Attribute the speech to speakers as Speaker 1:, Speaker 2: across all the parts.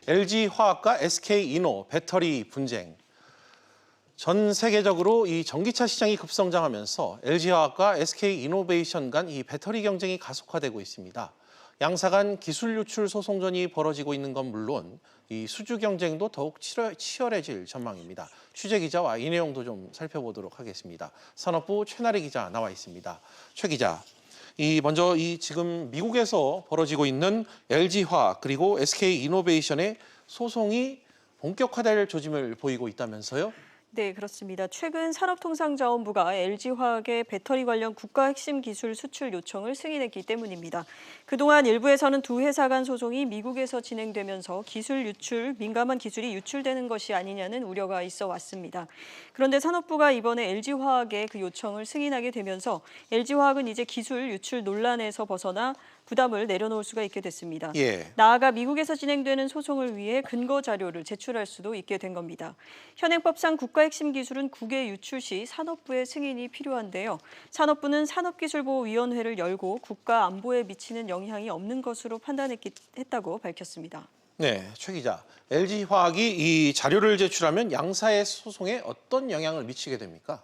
Speaker 1: LG화학과 SK이노 배터리 분쟁. 전 세계적으로 이 전기차 시장이 급성장하면서 LG화학과 SK이노베이션 간 이 배터리 경쟁이 가속화되고 있습니다. 양사 간 기술 유출 소송전이 벌어지고 있는 건 물론 이 수주 경쟁도 더욱 치열해질 전망입니다. 취재 기자와 이 내용도 좀 살펴보도록 하겠습니다. 산업부 최나래 기자 나와 있습니다. 최 기자, 먼저 지금 미국에서 벌어지고 있는 LG화학 그리고 SK이노베이션의 소송이 본격화될 조짐을 보이고 있다면서요?
Speaker 2: 네, 그렇습니다. 최근 산업통상자원부가 LG화학의 배터리 관련 국가 핵심 기술 수출 요청을 승인했기 때문입니다. 그동안 일부에서는 두 회사 간 소송이 미국에서 진행되면서 민감한 기술이 유출되는 것이 아니냐는 우려가 있어 왔습니다. 그런데 산업부가 이번에 LG화학의 그 요청을 승인하게 되면서 LG화학은 이제 기술 유출 논란에서 벗어나 부담을 내려놓을 수가 있게 됐습니다. 나아가 미국에서 진행되는 소송을 위해 근거 자료를 제출할 수도 있게 된 겁니다. 현행법상 국가 핵심 기술은 국외 유출 시 산업부의 승인이 필요한데요. 산업부는 산업기술보호위원회를 열고 국가 안보에 미치는 영향이 없는 것으로 판단했다고 밝혔습니다.
Speaker 1: 네, 최 기자. LG화학이 이 자료를 제출하면 양사의 소송에 어떤 영향을 미치게 됩니까?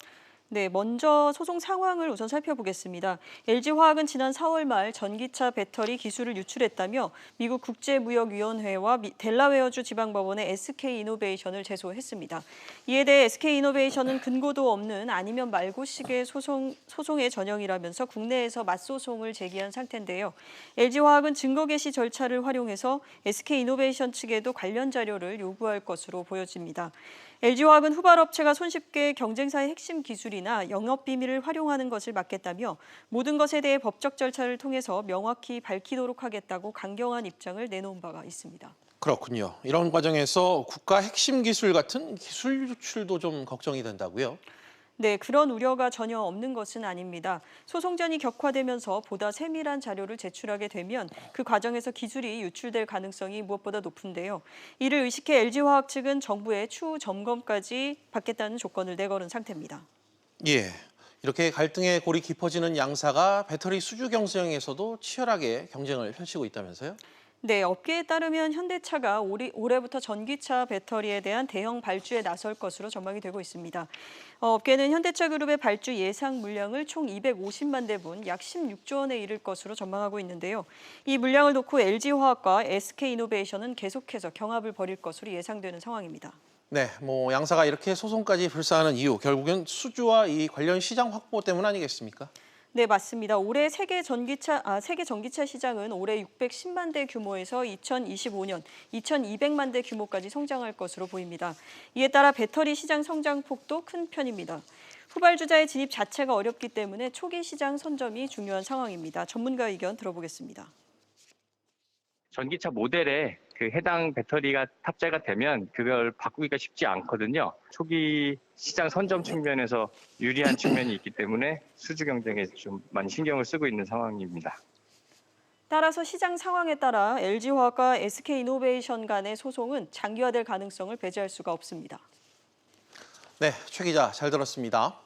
Speaker 2: 네, 먼저 소송 상황을 우선 살펴보겠습니다. LG화학은 지난 4월 말 전기차 배터리 기술을 유출했다며 미국 국제무역위원회와 델라웨어주 지방법원에 SK이노베이션을 제소했습니다. 이에 대해 SK이노베이션은 근거도 없는 아니면 말고식의 소송의 전형이라면서 국내에서 맞소송을 제기한 상태인데요. LG화학은 증거 개시 절차를 활용해서 SK이노베이션 측에도 관련 자료를 요구할 것으로 보여집니다. LG화학은 후발업체가 손쉽게 경쟁사의 핵심 기술이나 영업 비밀을 활용하는 것을 막겠다며 모든 것에 대해 법적 절차를 통해서 명확히 밝히도록 하겠다고 강경한 입장을 내놓은 바가 있습니다.
Speaker 1: 그렇군요. 이런 과정에서 국가 핵심 기술 같은 기술 유출도 좀 걱정이 된다고요?
Speaker 2: 네, 그런 우려가 전혀 없는 것은 아닙니다. 소송전이 격화되면서 보다 세밀한 자료를 제출하게 되면 그 과정에서 기술이 유출될 가능성이 무엇보다 높은데요. 이를 의식해 LG화학 측은 정부의 추후 점검까지 받겠다는 조건을 내걸은 상태입니다.
Speaker 1: 이렇게 갈등의 골이 깊어지는 양사가 배터리 수주 경쟁에서도 치열하게 경쟁을 펼치고 있다면서요?
Speaker 2: 네, 업계에 따르면 현대차가 올해부터 전기차 배터리에 대한 대형 발주에 나설 것으로 전망이 되고 있습니다. 업계는 현대차 그룹의 발주 예상 물량을 총 250만 대분, 약 16조 원에 이를 것으로 전망하고 있는데요. 이 물량을 놓고 LG화학과 SK이노베이션은 계속해서 경합을 벌일 것으로 예상되는 상황입니다.
Speaker 1: 네, 양사가 이렇게 소송까지 불사하는 이유, 결국은 수주와 이 관련 시장 확보 때문 아니겠습니까?
Speaker 2: 네, 맞습니다. 올해 세계 전기차 시장은 올해 610만 대 규모에서 2025년 2,200만 대 규모까지 성장할 것으로 보입니다. 이에 따라 배터리 시장 성장폭도 큰 편입니다. 후발주자의 진입 자체가 어렵기 때문에 초기 시장 선점이 중요한 상황입니다. 전문가 의견 들어보겠습니다.
Speaker 3: 전기차 모델에 그 해당 배터리가 탑재가 되면 그걸 바꾸기가 쉽지 않거든요. 초기 시장 선점 측면에서 유리한 측면이 있기 때문에 수주 경쟁에 좀 많이 신경을 쓰고 있는 상황입니다.
Speaker 2: 따라서 시장 상황에 따라 LG화학과 SK이노베이션 간의 소송은 장기화될 가능성을 배제할 수가 없습니다.
Speaker 1: 네, 최 기자 잘 들었습니다.